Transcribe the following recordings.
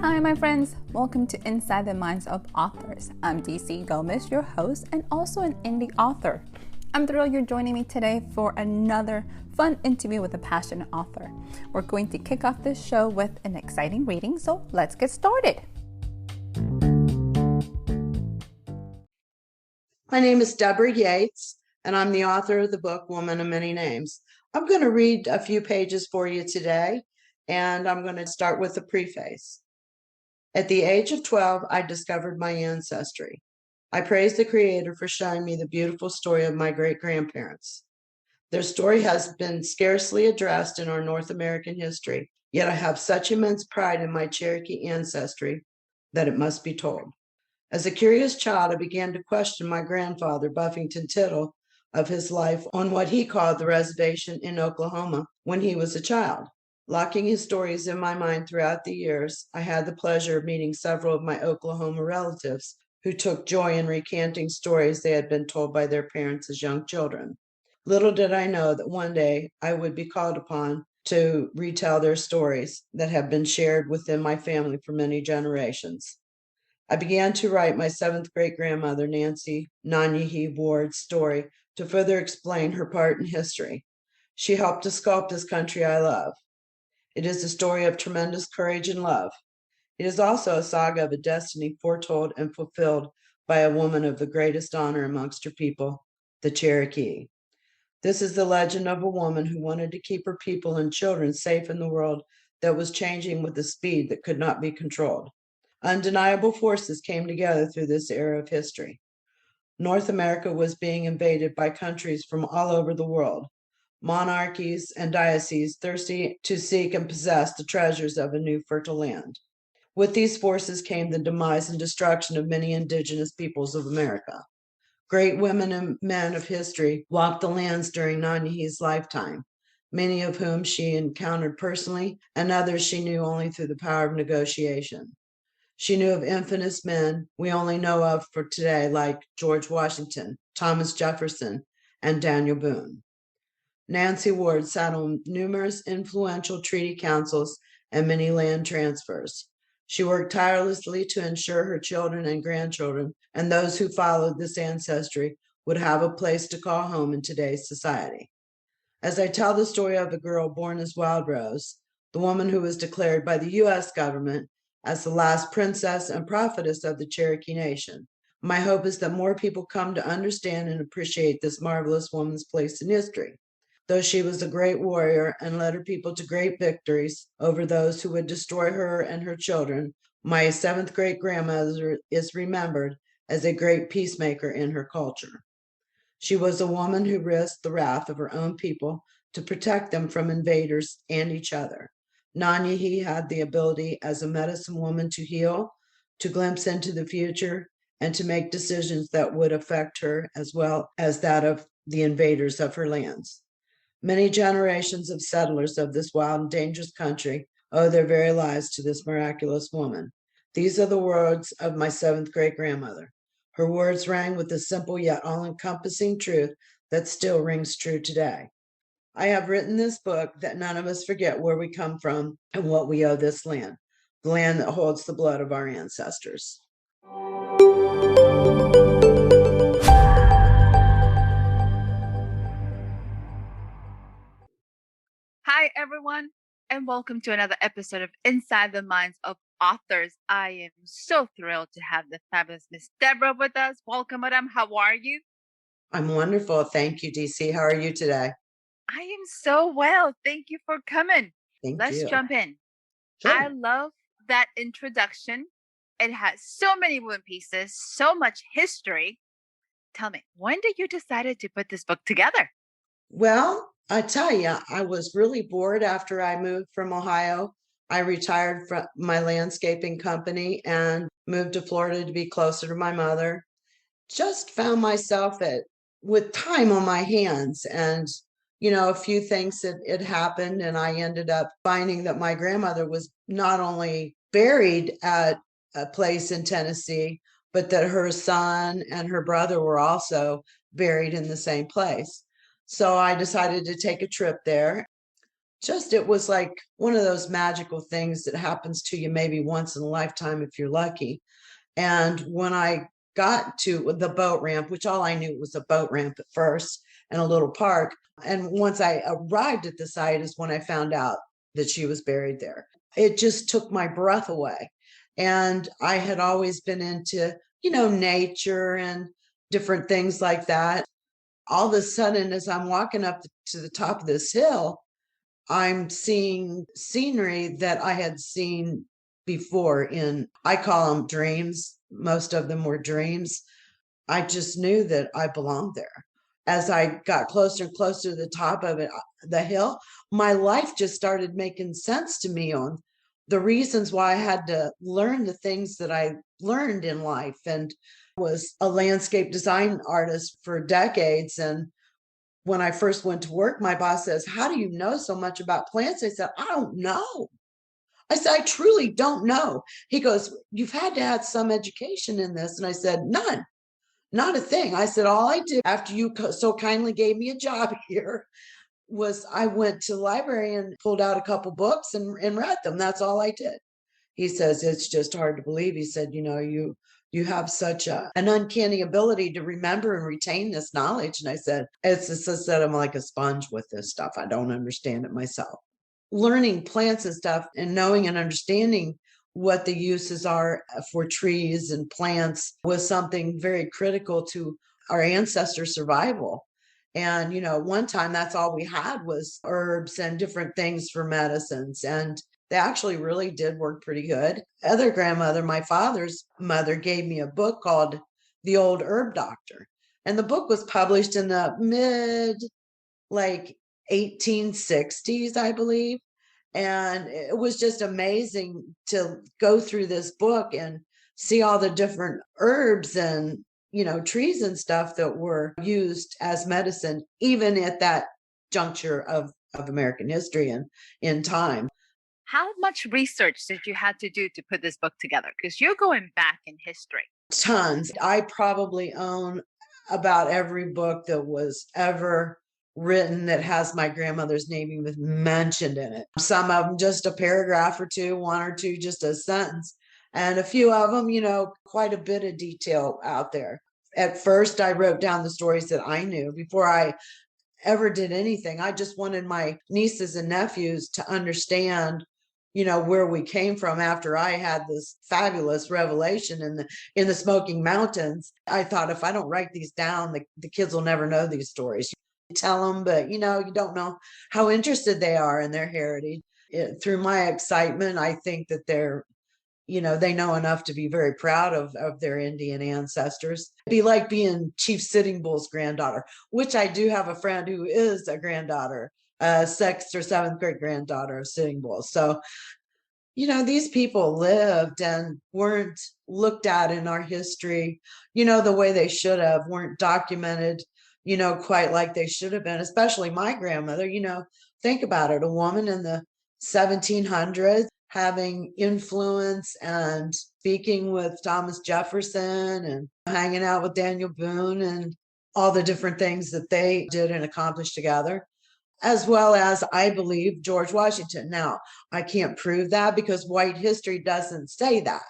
Hi, my friends. Welcome to Inside the Minds of Authors. I'm DC Gomez, your host, and also an indie author. I'm thrilled you're joining me today for another fun interview with a passionate author. We're going to kick off this show with an exciting reading, so let's get started. My name is Deborah Yates, and I'm the author of the book Woman of Many Names. I'm going to read a few pages for you today, and I'm going to start with the preface. At the age of 12, I discovered my ancestry. I praise the Creator for showing me the beautiful story of my great-grandparents. Their story has been scarcely addressed in our North American history, yet I have such immense pride in my Cherokee ancestry that it must be told. As a curious child, I began to question my grandfather, Buffington Tittle, of his life on what he called the reservation in Oklahoma when he was a child. Locking his stories in my mind throughout the years, I had the pleasure of meeting several of my Oklahoma relatives who took joy in recanting stories they had been told by their parents as young children. Little did I know that one day I would be called upon to retell their stories that have been shared within my family for many generations. I began to write my seventh great-grandmother, Nancy Nanyahi Ward's story to further explain her part in history. She helped to sculpt this country I love. It is a story of tremendous courage and love. It is also a saga of a destiny foretold and fulfilled by a woman of the greatest honor amongst her people, the Cherokee. This is the legend of a woman who wanted to keep her people and children safe in the world that was changing with a speed that could not be controlled. Undeniable forces came together through this era of history. North America was being invaded by countries from all over the world, monarchies and dioceses thirsty to seek and possess the treasures of a new fertile land. With these forces came the demise and destruction of many indigenous peoples of America. Great women and men of history walked the lands during Nanyahi's lifetime, many of whom she encountered personally, and others she knew only through the power of negotiation. She knew of infamous men we only know of for today, like George Washington, Thomas Jefferson, and Daniel Boone. Nancy Ward sat on numerous influential treaty councils and many land transfers. She worked tirelessly to ensure her children and grandchildren and those who followed this ancestry would have a place to call home in today's society. As I tell the story of a girl born as Wild Rose, the woman who was declared by the U.S. government as the last princess and prophetess of the Cherokee Nation, my hope is that more people come to understand and appreciate this marvelous woman's place in history. Though she was a great warrior and led her people to great victories over those who would destroy her and her children, my seventh great-grandmother is remembered as a great peacemaker in her culture. She was a woman who risked the wrath of her own people to protect them from invaders and each other. Nanyahi had the ability as a medicine woman to heal, to glimpse into the future, and to make decisions that would affect her as well as that of the invaders of her lands. Many generations of settlers of this wild and dangerous country owe their very lives to this miraculous woman. These are the words of my seventh great-grandmother. Her words rang with the simple yet all-encompassing truth that still rings true today. I have written this book that none of us forget where we come from and what we owe this land, the land that holds the blood of our ancestors. Hi, everyone, and welcome to another episode of Inside the Minds of Authors. I am so thrilled to have the fabulous Miss Debra with us. Welcome, madam. How are you? I'm wonderful. Thank you, DC. How are you today? I am so well. Thank you for coming. Let's jump in. Sure. I love that introduction. It has so many moving pieces, so much history. Tell me, when did you decide to put this book together? Well, I tell you, I was really bored after I moved from Ohio. I retired from my landscaping company and moved to Florida to be closer to my mother. Just found myself with time on my hands, and a few things had happened, and I ended up finding that my grandmother was not only buried at a place in Tennessee, but that her son and her brother were also buried in the same place. So I decided to take a trip there just it was like one of those magical things that happens to you maybe once in a lifetime if you're lucky. And when I got to the boat ramp, which all I knew was a boat ramp at first and a little park, and once I arrived at the site is when I found out that she was buried there. It just took my breath away. And I had always been into, nature and different things like that. All of a sudden, as I'm walking up to the top of this hill, I'm seeing scenery that I had seen before I call them dreams. Most of them were dreams. I just knew that I belonged there. As I got closer and closer to the top of it, the hill, my life just started making sense to me on the reasons why I had to learn the things that I learned in life, and was a landscape design artist for decades. And when I first went to work, my boss says, "How do you know so much about plants?" I said, "I don't know." I said, "I truly don't know." He goes, "You've had to have some education in this." And I said, "None, not a thing." I said, "All I did after you so kindly gave me a job here was I went to the library and pulled out a couple books and read them. That's all I did." He says, "It's just hard to believe." He said, you have such an uncanny ability to remember and retain this knowledge." And I said, it's just that I'm like a sponge with this stuff. I don't understand it myself. Learning plants and stuff and knowing and understanding what the uses are for trees and plants was something very critical to our ancestors' survival. And, one time that's all we had was herbs and different things for medicines. And they actually really did work pretty good. Other grandmother, my father's mother, gave me a book called The Old Herb Doctor. And the book was published in the mid like 1860s, I believe. And it was just amazing to go through this book and see all the different herbs and, trees and stuff that were used as medicine, even at that juncture of American history and in time. How much research did you have to do to put this book together? Because you're going back in history. Tons. I probably own about every book that was ever written that has my grandmother's name even mentioned in it. Some of them just a paragraph or two, one or two, just a sentence. And a few of them, quite a bit of detail out there. At first, I wrote down the stories that I knew before I ever did anything. I just wanted my nieces and nephews to understand, where we came from after I had this fabulous revelation in the Smoking Mountains. I thought, if I don't write these down, the kids will never know these stories. You tell them, but you don't know how interested they are in their heritage. Through my excitement, I think that they know enough to be very proud of their Indian ancestors. It'd be like being Chief Sitting Bull's granddaughter, which I do have a friend who is a granddaughter, a sixth or seventh great granddaughter of Sitting Bull. So, these people lived and weren't looked at in our history, the way they should have, weren't documented, quite like they should have been, especially my grandmother. Think about it, a woman in the 1700s having influence and speaking with Thomas Jefferson and hanging out with Daniel Boone and all the different things that they did and accomplished together, as well as, I believe, George Washington. Now, I can't prove that because white history doesn't say that,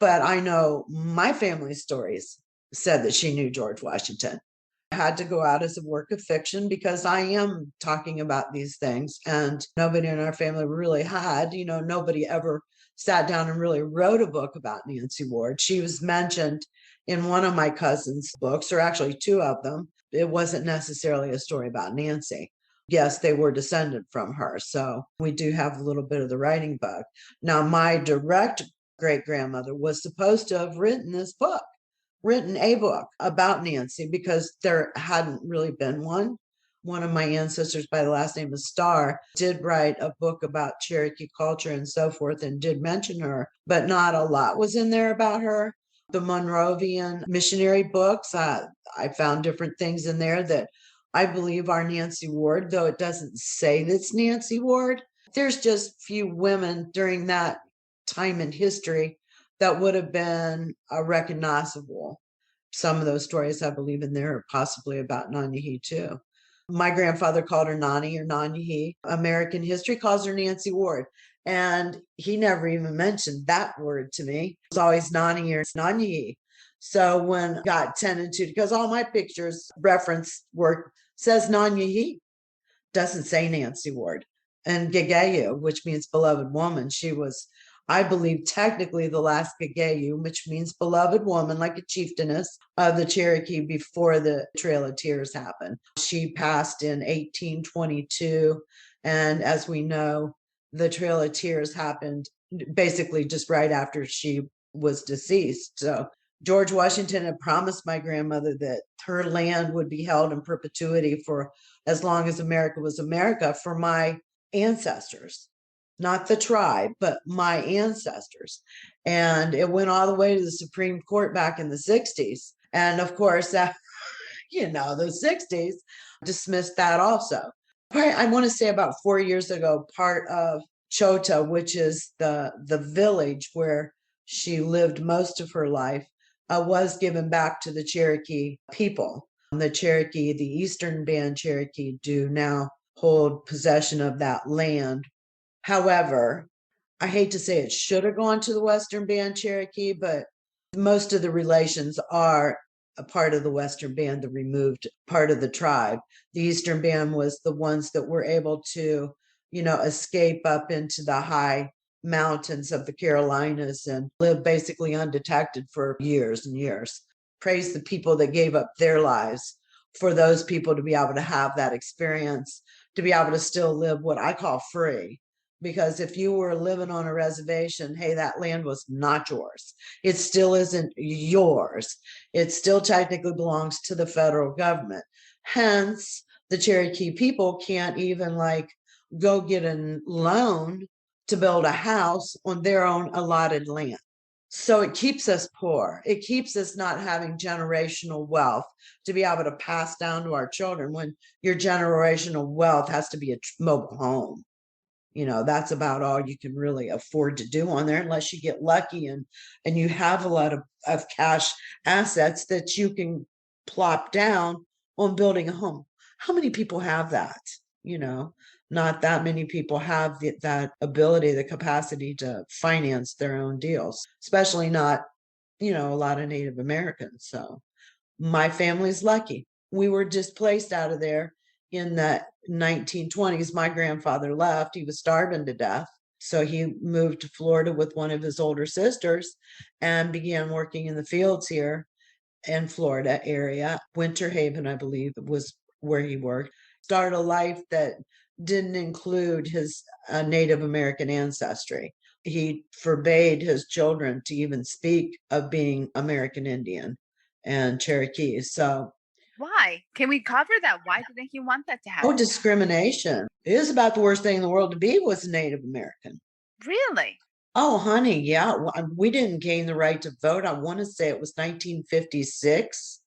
but I know my family stories said that she knew George Washington. I had to go out as a work of fiction because I am talking about these things, and nobody in our family really had, nobody ever sat down and really wrote a book about Nancy Ward. She was mentioned in one of my cousin's books, or actually two of them. It wasn't necessarily a story about Nancy. Yes, they were descended from her. So we do have a little bit of the writing bug. Now, my direct great grandmother was supposed to have written a book about Nancy because there hadn't really been one. One of my ancestors by the last name of Starr did write a book about Cherokee culture and so forth and did mention her, but not a lot was in there about her. The Monrovian missionary books, I found different things in there that I believe are Nancy Ward, though it doesn't say that's Nancy Ward. There's just few women during that time in history that would have been recognizable. Some of those stories I believe in there are possibly about Nanyahi too. My grandfather called her Nani or Nanyahi. American history calls her Nancy Ward. And he never even mentioned that word to me. It was always Nani or Nanyahi. So when I got 10 and 2, because all my pictures reference work says Nanyahi, doesn't say Nancy Ward. And Gegeyu, which means beloved woman, she was, I believe, technically the last Gegeyu, which means beloved woman, like a chieftainess of the Cherokee before the Trail of Tears happened. She passed in 1822. And as we know, the Trail of Tears happened basically just right after she was deceased. So George Washington had promised my grandmother that her land would be held in perpetuity for as long as America was America for my ancestors, not the tribe, but my ancestors. And it went all the way to the Supreme Court back in the 60s. And of course, the 60s dismissed that also. I want to say about 4 years ago, part of Chota, which is the village where she lived most of her life, was given back to the Cherokee people. The Cherokee, the Eastern Band Cherokee, do now hold possession of that land. However, I hate to say it should have gone to the Western Band Cherokee, but most of the relations are a part of the Western Band, the removed part of the tribe. The Eastern Band was the ones that were able to, escape up into the high mountains of the Carolinas and live basically undetected for years and years. Praise the people that gave up their lives for those people to be able to have that experience, to be able to still live what I call free. Because if you were living on a reservation, hey, that land was not yours. It still isn't yours. It still technically belongs to the federal government. Hence, the Cherokee people can't even go get a loan to build a house on their own allotted land. So it keeps us poor. It keeps us not having generational wealth to be able to pass down to our children when your generational wealth has to be a mobile home. That's about all you can really afford to do on there unless you get lucky and you have a lot of cash assets that you can plop down on building a home. How many people have that? Not that many people have that ability, the capacity to finance their own deals, especially not, a lot of Native Americans. So my family's lucky. We were displaced out of there in the 1920s. My grandfather left. He was starving to death. So he moved to Florida with one of his older sisters and began working in the fields here in Florida area. Winter Haven, I believe, was where he worked. Started a life that didn't include his Native American ancestry. He forbade his children to even speak of being American Indian and Cherokee. So, Why? Can we cover that? Why didn't he want that to happen? discrimination. It is about the worst thing in the world to be was a Native American. Really? Oh, honey, yeah. We didn't gain the right to vote. I want to say it was 1956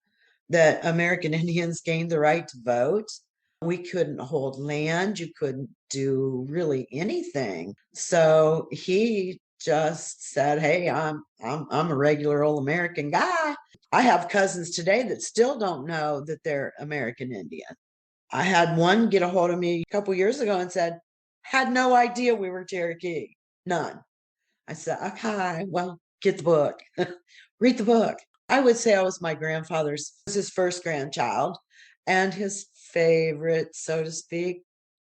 that American Indians gained the right to vote. We couldn't hold land. You couldn't do really anything. So he just said, "Hey, I'm a regular old American guy." I have cousins today that still don't know that they're American Indian. I had one get a hold of me a couple years ago and said, "Had no idea we were Cherokee. None." I said, "Okay, well, get the book, read the book." I would say I was my grandfather's, his first grandchild and his favorite, so to speak,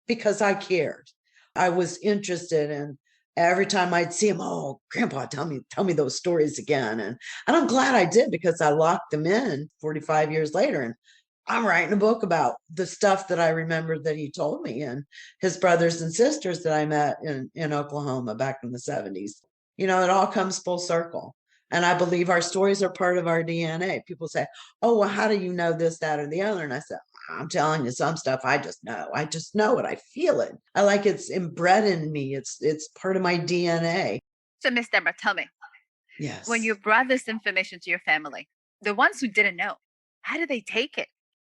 because I cared. I was interested, and every time I'd see him, "Oh, Grandpa, tell me those stories again." And I'm glad I did, because I locked them in 45 years later. And I'm writing a book about the stuff that I remembered that he told me, and his brothers and sisters that I met in Oklahoma back in the 70s. It all comes full circle. And I believe our stories are part of our DNA. People say, "Oh, well, how do you know this, that, or the other?" And I said, "I'm telling you some stuff I just know. I just know it. I feel it. I like it's inbred in me. It's part of my DNA." So, Miss Deborah, tell me, Yes. when you brought this information to your family, the ones who didn't know, how did they take it?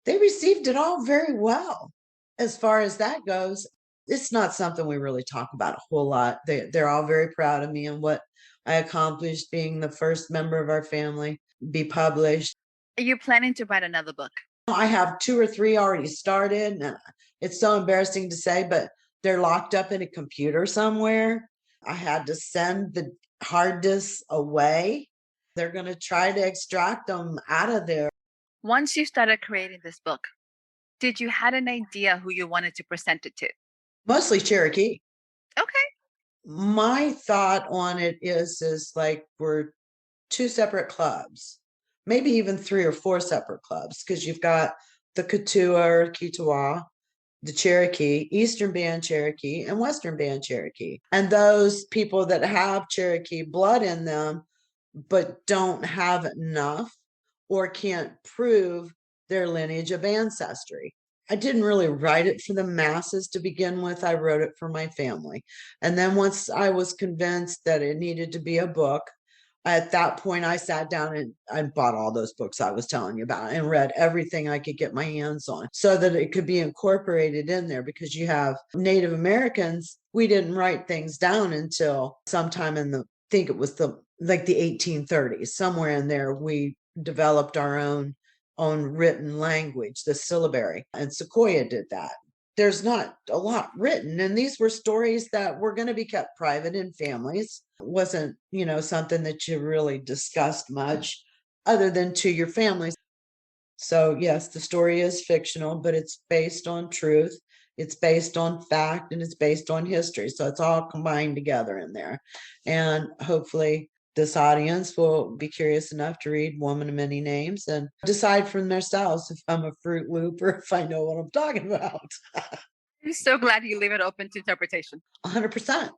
They received it all very well. As far as that goes, it's not something we really talk about a whole lot. They're all very proud of me and what I accomplished being the first member of our family be published. Are you planning to write another book? I have 2 or 3 already started, and it's so embarrassing to say, but they're locked up in a computer somewhere. I had to send the hard disks away. They're going to try to extract them out of there. Once you started creating this book, did you had an idea who you wanted to present it to? Mostly Cherokee. Okay. My thought on it is like we're 2 separate clubs, maybe even 3 or 4 separate clubs, because you've got the Kituwa or Kituwa, the Cherokee, Eastern Band Cherokee, and Western Band Cherokee. And those people that have Cherokee blood in them, but don't have enough or can't prove their lineage of ancestry. I didn't really write it for the masses to begin with. I wrote it for my family. And then once I was convinced that it needed to be a book, at that point I sat down and I bought all those books I was telling you about and read everything I could get my hands on so that it could be incorporated in there, because you have Native Americans, we didn't write things down until sometime in the, I think it was the 1830s, somewhere in there we developed our own written language, the syllabary, and Sequoia did that. There's not a lot written, and these were stories that were going to be kept private in families. It wasn't, something that you really discussed much other than to your families. So yes, the story is fictional, but it's based on truth, it's based on fact, and it's based on history. So it's all combined together in there. And hopefully this audience will be curious enough to read Woman of Many Names and decide for themselves if I'm a Fruit Loop or if I know what I'm talking about. I'm so glad you leave it open to interpretation. 100%.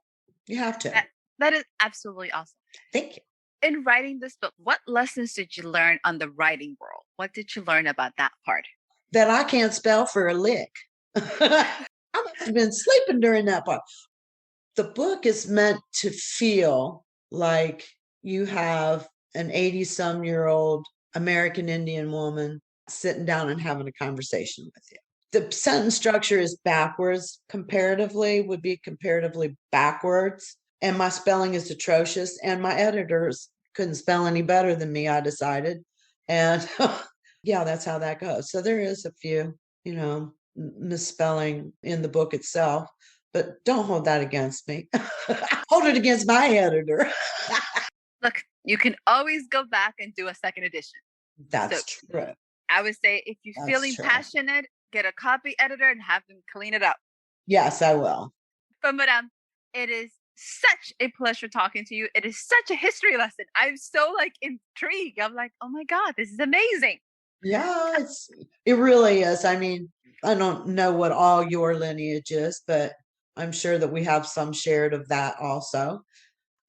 You have to. That is absolutely awesome. Thank you. In writing this book, what lessons did you learn on the writing world? What did you learn about that part? That I can't spell for a lick. I must have been sleeping during that part. The book is meant to feel like you have an 80-some-year-old American Indian woman sitting down and having a conversation with you. The sentence structure is backwards comparatively, would be comparatively backwards. And my spelling is atrocious. And my editors couldn't spell any better than me, I decided. And yeah, that's how that goes. So there is a few, misspelling in the book itself, but don't hold that against me. Hold it against my editor. Look, you can always go back and do a second edition. That's true. I would say if you're feeling passionate, get a copy editor and have them clean it up. Yes, I will. But Madame, it is such a pleasure talking to you. It is such a history lesson. I'm so intrigued. I'm like, oh my God, this is amazing. Yeah, it really is. I mean, I don't know what all your lineage is, but I'm sure that we have some shared of that also.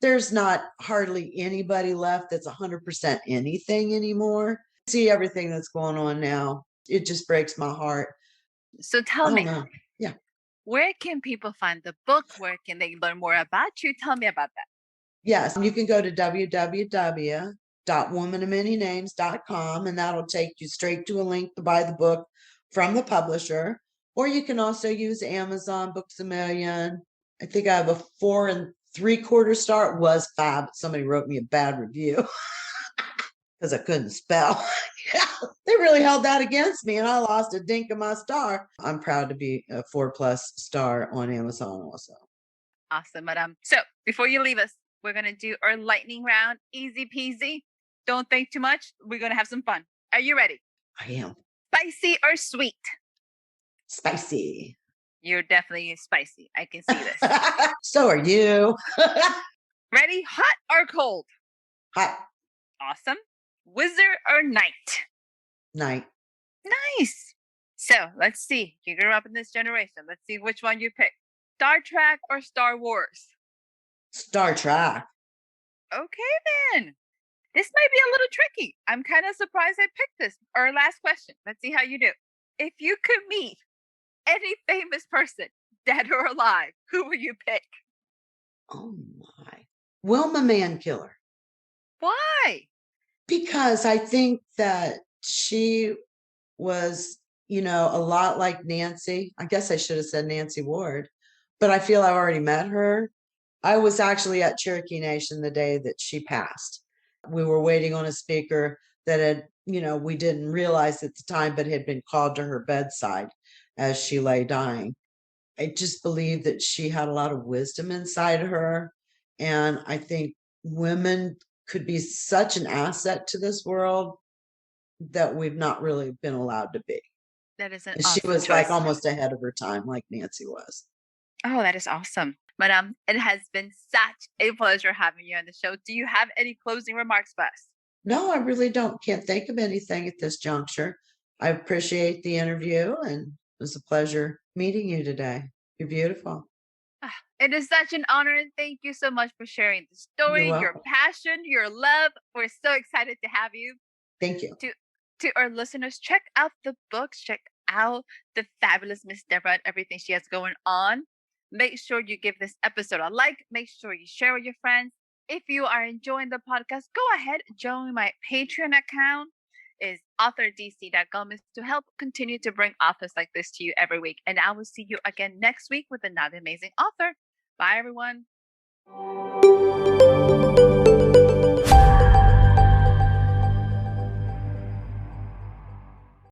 There's not hardly anybody left that's 100% anything anymore. See everything that's going on now. It just breaks my heart. So tell me, yeah, where can people find the book? Where can they learn more about you? Tell me about that. Yes, you can go to www.womanofmanynames.com, and that'll take you straight to a link to buy the book from the publisher. Or you can also use Amazon, Books A Million. I think I have a 4 3/4 star. It was 5, but somebody wrote me a bad review because I couldn't spell. Yeah, they really held that against me, and I lost a dink of my star. I'm proud to be a 4+ star on Amazon also. Awesome, Madame. So before you leave us, we're going to do our lightning round. Easy peasy. Don't think too much. We're going to have some fun. Are you ready? I am. Spicy or sweet? Spicy. You're definitely spicy. I can see this. So are you. Ready? Hot or cold? Hot. Awesome. Wizard or knight? Night. Nice. So let's see. You grew up in this generation. Let's see which one you pick. Star Trek or Star Wars? Star Trek. Okay, then. This might be a little tricky. I'm kind of surprised I picked this. Our last question. Let's see how you do. If you could meet any famous person, dead or alive, who would you pick? Oh my. Wilma Mankiller. Why? Because I think that she was, a lot like Nancy. I guess I should have said Nancy Ward, but I feel I've already met her. I was actually at Cherokee Nation the day that she passed. We were waiting on a speaker that had we didn't realize at the time, but had been called to her bedside as she lay dying. I just believe that she had a lot of wisdom inside her. And I think women could be such an asset to this world that we've not really been allowed to be. That is an She awesome was like choice. almost ahead of her time, like Nancy was. Oh, that is awesome. But it has been such a pleasure having you on the show. Do you have any closing remarks for us? No, I really don't. Can't think of anything at this juncture. I appreciate the interview and it was a pleasure meeting you today. You're beautiful. It is such an honor, and thank you so much for sharing the You're story, your welcome. passion, your love. We're so excited to have you. Thank you. To our listeners, check out the books, check out the fabulous Miss Deborah and everything she has going on. Make sure you give this episode a like. Make sure you share with your friends. If you are enjoying the podcast, go ahead, join my Patreon account is authordc.gomez to help continue to bring authors like this to you every week. And I will see you again next week with another amazing author. Bye, everyone.